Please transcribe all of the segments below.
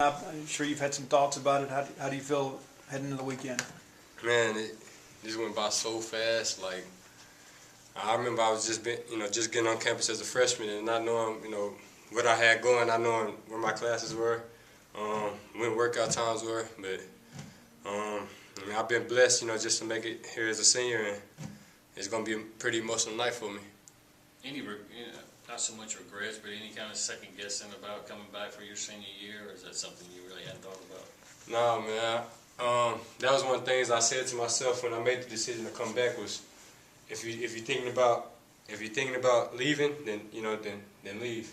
I'm sure you've had some thoughts about it. How do you feel heading into the weekend? Man, it just went by so fast. Like, I remember I was just getting on campus as a freshman and not knowing, what I had going, not knowing where my classes were, when workout times were. But I've been blessed, just to make it here as a senior, and it's gonna be a pretty emotional night for me. Not so much regrets, but any kind of second guessing about coming back for your senior year, or is that something you really hadn't thought about? No, man. That was one of the things I said to myself when I made the decision to come back was, if you're thinking about leaving, then then leave.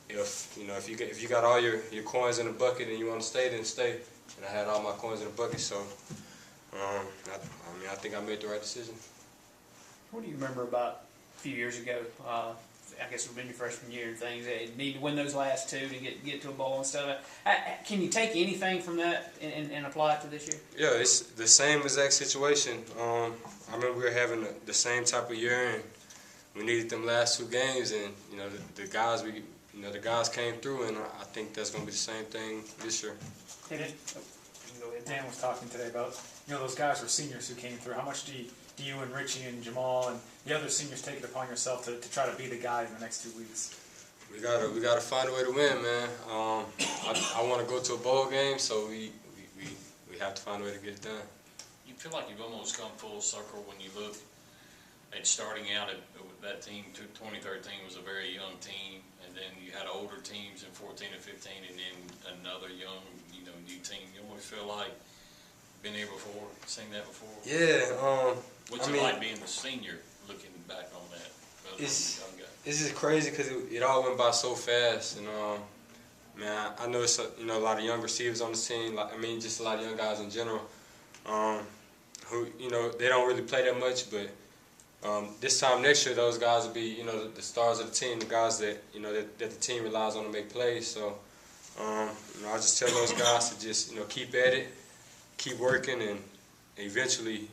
If you got all your coins in the bucket and you want to stay, then stay. And I had all my coins in the bucket, so I think I made the right decision. What do you remember about a few years ago? I guess it would have been your freshman year and things. You need to win those last two to get to a bowl and stuff. Can you take anything from that and apply it to this year? Yeah, it's the same exact situation. I remember we were having the same type of year, and we needed them last two games, and the guys came through, and I think that's gonna be the same thing this year. Dan was talking today about those guys were seniors who came through. How much do you and Richie and Jamal and the other seniors take it upon yourself to try to be the guy in the next 2 weeks? We gotta find a way to win, man. I want to go to a bowl game, so we have to find a way to get it done. You feel like you've almost come full circle when you look at starting out at that team. 2013 was a very young team, and then you had older teams in 14 and 15, and then another young, new team. You almost feel like been there before, seen that before. Yeah. What's it like being the senior, looking back on that? It's just crazy because it all went by so fast, and man, I know it's a lot of young receivers on the team. Just a lot of young guys in general, who they don't really play that much, but this time next year, those guys will be the stars of the team, the guys that that the team relies on to make plays. So I just tell those guys to just keep at it, keep working, and eventually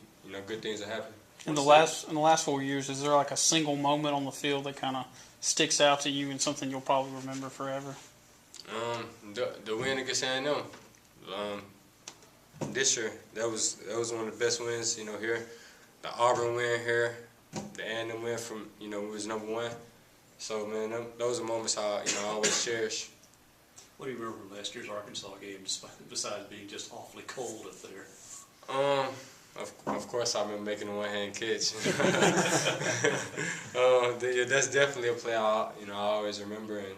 good things will happen. In the last 4 years, is there like a single moment on the field that kind of sticks out to you and something you'll probably remember forever? The win against A&M this year, that was one of the best wins here. The Auburn win here, the A&M win from we was #1. So man, those are moments I always cherish. What do you remember from last year's Arkansas game, besides being just awfully cold up there? Of course, I remember making a one-hand catch. That's definitely a play I always remember, and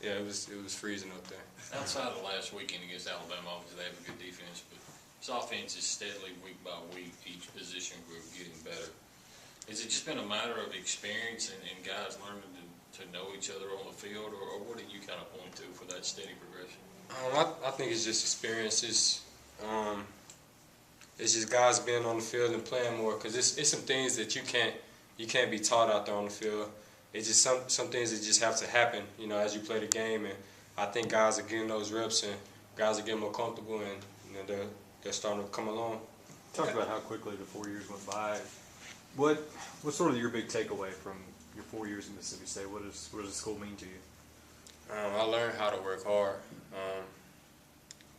yeah, it was freezing up there. Outside of last weekend against Alabama, obviously they have a good defense, but this offense is steadily, week by week, each position group getting better. Has it just been a matter of experience and guys learning to know each other on the field, or what do you kind of point to for that steady progression? I think it's just experiences. It's just guys being on the field and playing more, because it's some things that you can't be taught out there on the field. It's just some things that just have to happen, as you play the game. And I think guys are getting those reps, and guys are getting more comfortable, and they're starting to come along. Talk about how quickly the 4 years went by. What's sort of your big takeaway from your 4 years in Mississippi State? What does the school mean to you? I learned how to work hard.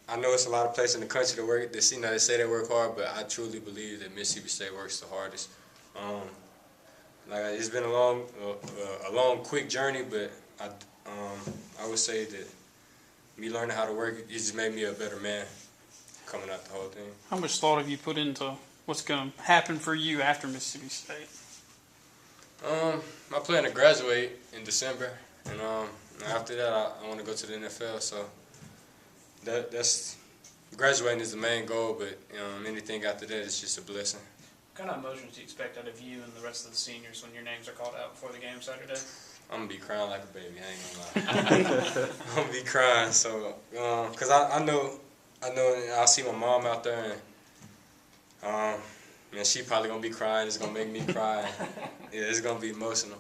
I know it's a lot of places in the country that work. They say they work hard, but I truly believe that Mississippi State works the hardest. It's been a long, quick journey, but I would say that me learning how to work, it just made me a better man coming out the whole thing. How much thought have you put into what's going to happen for you after Mississippi State? I plan to graduate in December, and after that, I want to go to the NFL. So that's graduating is the main goal, but anything after that is just a blessing. What kind of emotions do you expect out of you and the rest of the seniors when your names are called out before the game Saturday? I'm gonna be crying like a baby. I ain't gonna lie. I'm gonna be crying. So, cause I know, I see my mom out there, and man, she probably gonna be crying. It's gonna make me cry. Yeah, it's gonna be emotional.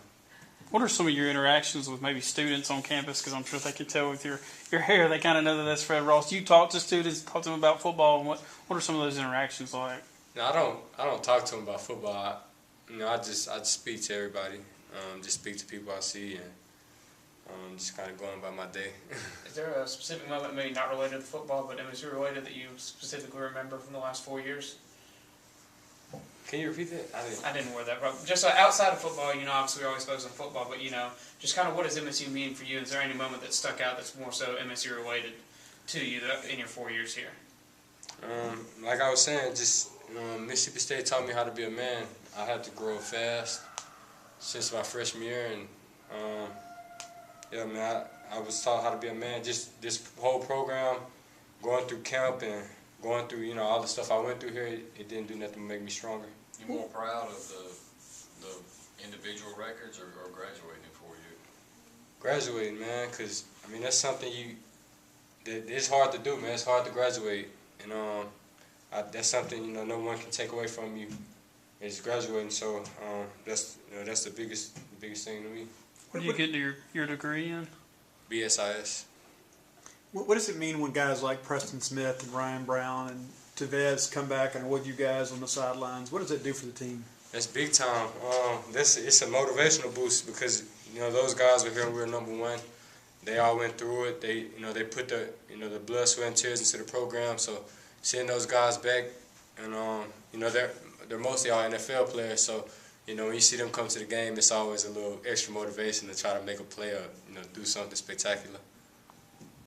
What are some of your interactions with maybe students on campus? Because I'm sure they can tell with your hair, they kind of know that that's Fred Ross. You talk to students, talk to them about football, and what are some of those interactions like? No, I don't talk to them about football. I just speak to everybody. Just speak to people I see, and just kind of going about my day. Is there a specific moment, maybe not related to football, but MSU related, that you specifically remember from the last 4 years? Can you repeat that? I didn't. I didn't wear that. But just outside of football, you know, obviously we're always focused on football, but, you know, just kind of what does MSU mean for you? Is there any moment that stuck out that's more so MSU related to you in your 4 years here? Like I was saying, just Mississippi State taught me how to be a man. I had to grow fast since my freshman year, and yeah, man, I was taught how to be a man. Just this whole program, going through camp and going through, you know, all the stuff I went through here, it didn't do nothing to make me stronger. You more proud of the individual records or graduating for you? Graduating, man, because I mean that's something it's hard to do, man. It's hard to graduate, and that's something, you know, no one can take away from you. It's graduating, so that's the biggest thing to me. What do you get your degree in? BSIS. What does it mean when guys like Preston Smith and Ryan Brown and Tevez come back and with you guys on the sidelines? What does that do for the team? That's big time. It's a motivational boost because, you know, those guys were here and we were #1. They all went through it. They put the blood, sweat, and tears into the program. So seeing those guys back, and you know, they're mostly all NFL players. So, you know, when you see them come to the game, it's always a little extra motivation to try to make a play or, you know, do something spectacular.